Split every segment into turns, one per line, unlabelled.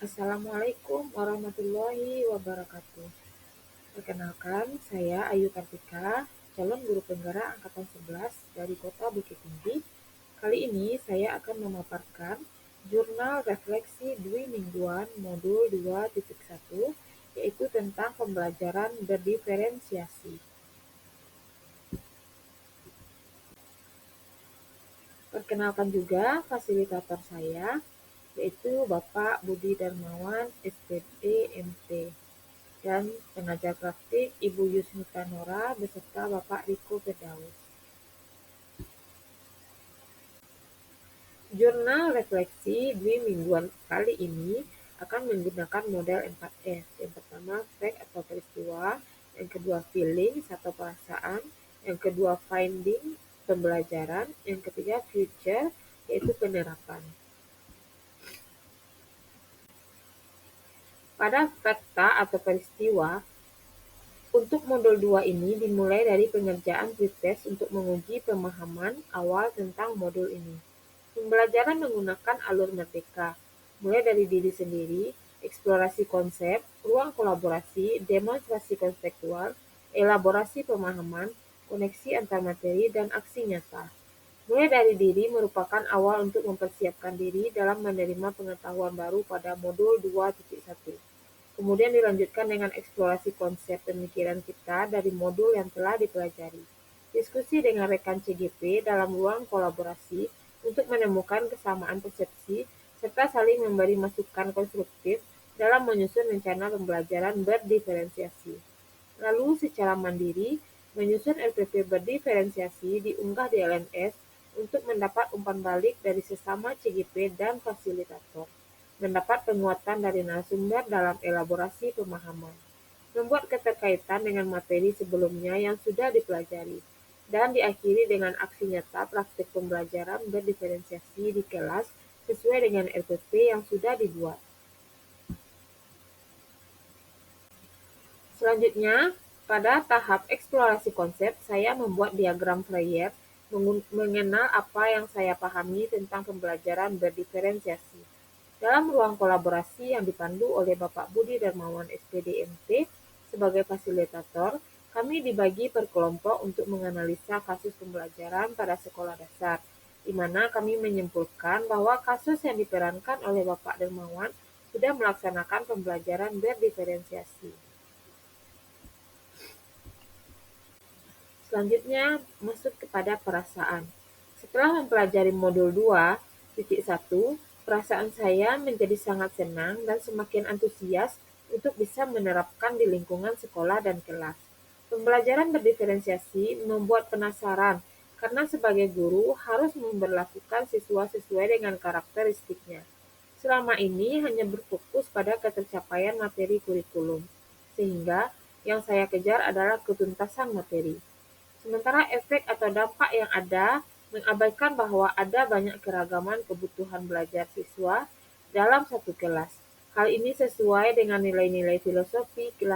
Assalamualaikum warahmatullahi wabarakatuh. Perkenalkan, saya Ayu Kartika, calon guru penggerak angkatan 11 dari Kota Bukit Tinggi. Kali ini saya akan memaparkan jurnal refleksi Dwi Mingguan modul 2.1, yaitu tentang pembelajaran berdiferensiasi. Perkenalkan juga fasilitator saya, yaitu Bapak Budi Darmawan, SPD MT, dan pengajar praktik Ibu Yusnita Nora beserta Bapak Riko Firdaus. Jurnal refleksi Dwi Mingguan kali ini akan menggunakan model 4S. Yang pertama, fact atau peristiwa, yang kedua, feelings atau perasaan, yang kedua, finding, pembelajaran, yang ketiga, future, yaitu penerapan. Pada fakta atau peristiwa, untuk modul 2 ini dimulai dari pengerjaan pretest untuk menguji pemahaman awal tentang modul ini. Pembelajaran menggunakan alur merdeka, mulai dari diri sendiri, eksplorasi konsep, ruang kolaborasi, demonstrasi konseptual, elaborasi pemahaman, koneksi antar materi, dan aksi nyata. Mulai dari diri merupakan awal untuk mempersiapkan diri dalam menerima pengetahuan baru pada modul 2.1. Kemudian dilanjutkan dengan eksplorasi konsep pemikiran kita dari modul yang telah dipelajari. Diskusi dengan rekan CGP dalam ruang kolaborasi untuk menemukan kesamaan persepsi serta saling memberi masukan konstruktif dalam menyusun rencana pembelajaran berdiferensiasi. Lalu secara mandiri, menyusun LPP berdiferensiasi diunggah di LMS untuk mendapat umpan balik dari sesama CGP dan fasilitator, mendapat penguatan dari narasumber dalam elaborasi pemahaman, membuat keterkaitan dengan materi sebelumnya yang sudah dipelajari, dan diakhiri dengan aksi nyata praktik pembelajaran berdiferensiasi di kelas sesuai dengan LPP yang sudah dibuat. Selanjutnya, pada tahap eksplorasi konsep, saya membuat diagram Freire mengenal apa yang saya pahami tentang pembelajaran berdiferensiasi. Dalam ruang kolaborasi yang dipandu oleh Bapak Budi Darmawan SPD MT sebagai fasilitator, kami dibagi per kelompok untuk menganalisa kasus pembelajaran pada sekolah dasar, di mana kami menyimpulkan bahwa kasus yang diperankan oleh Bapak Darmawan sudah melaksanakan pembelajaran berdiferensiasi. Selanjutnya, masuk kepada perasaan. Setelah mempelajari modul 2.1, perasaan saya menjadi sangat senang dan semakin antusias untuk bisa menerapkan di lingkungan sekolah dan kelas. Pembelajaran berdiferensiasi membuat penasaran karena sebagai guru harus memperlakukan siswa sesuai dengan karakteristiknya. Selama ini hanya berfokus pada ketercapaian materi kurikulum, sehingga yang saya kejar adalah ketuntasan materi. Sementara efek atau dampak yang ada mengabaikan bahwa ada banyak keragaman kebutuhan belajar siswa dalam satu kelas. Hal ini sesuai dengan nilai-nilai filosofi Ki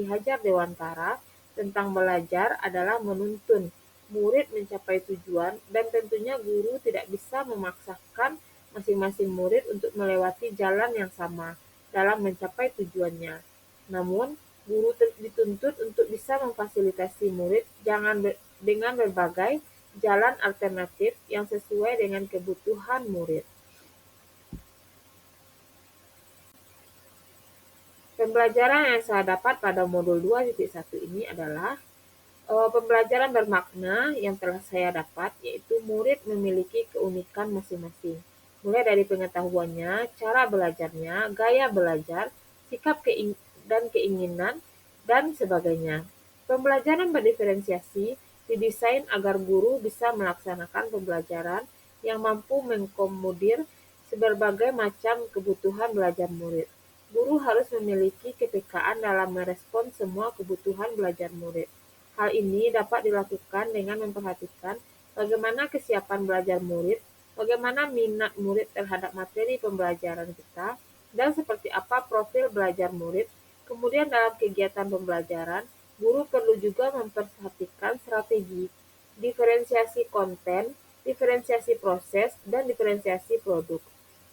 Hajar Dewantara tentang belajar adalah menuntun murid mencapai tujuan, dan tentunya guru tidak bisa memaksakan masing-masing murid untuk melewati jalan yang sama dalam mencapai tujuannya. Namun, guru dituntut untuk bisa memfasilitasi murid dengan berbagai jalan alternatif yang sesuai dengan kebutuhan murid. Pembelajaran yang saya dapat pada modul 2.1 ini adalah pembelajaran bermakna yang telah saya dapat, yaitu murid memiliki keunikan masing-masing, mulai dari pengetahuannya, cara belajarnya, gaya belajar, sikap dan keinginan, dan sebagainya. Pembelajaran berdiferensiasi didesain agar guru bisa melaksanakan pembelajaran yang mampu mengakomodir berbagai macam kebutuhan belajar murid. Guru harus memiliki kepekaan dalam merespon semua kebutuhan belajar murid. Hal ini dapat dilakukan dengan memperhatikan bagaimana kesiapan belajar murid, bagaimana minat murid terhadap materi pembelajaran kita, dan seperti apa profil belajar murid. Kemudian dalam kegiatan pembelajaran, guru perlu juga memperhatikan strategi, diferensiasi konten, diferensiasi proses, dan diferensiasi produk.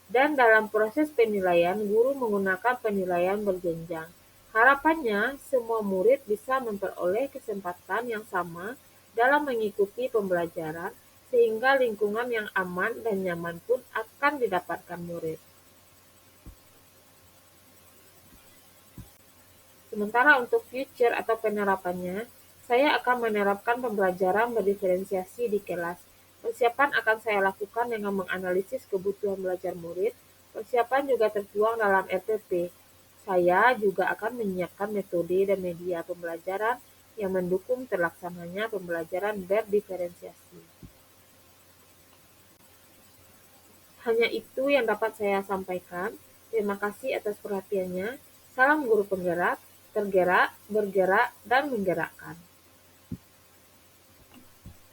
Dan dalam proses penilaian, guru menggunakan penilaian berjenjang. Harapannya, semua murid bisa memperoleh kesempatan yang sama dalam mengikuti pembelajaran, sehingga lingkungan yang aman dan nyaman pun akan didapatkan murid. Sementara untuk future atau penerapannya, saya akan menerapkan pembelajaran berdiferensiasi di kelas. Persiapan akan saya lakukan dengan menganalisis kebutuhan belajar murid. Persiapan juga tertuang dalam RPP. Saya juga akan menyiapkan metode dan media pembelajaran yang mendukung terlaksananya pembelajaran berdiferensiasi. Hanya itu yang dapat saya sampaikan. Terima kasih atas perhatiannya. Salam guru penggerak, tergerak, bergerak, dan menggerakkan.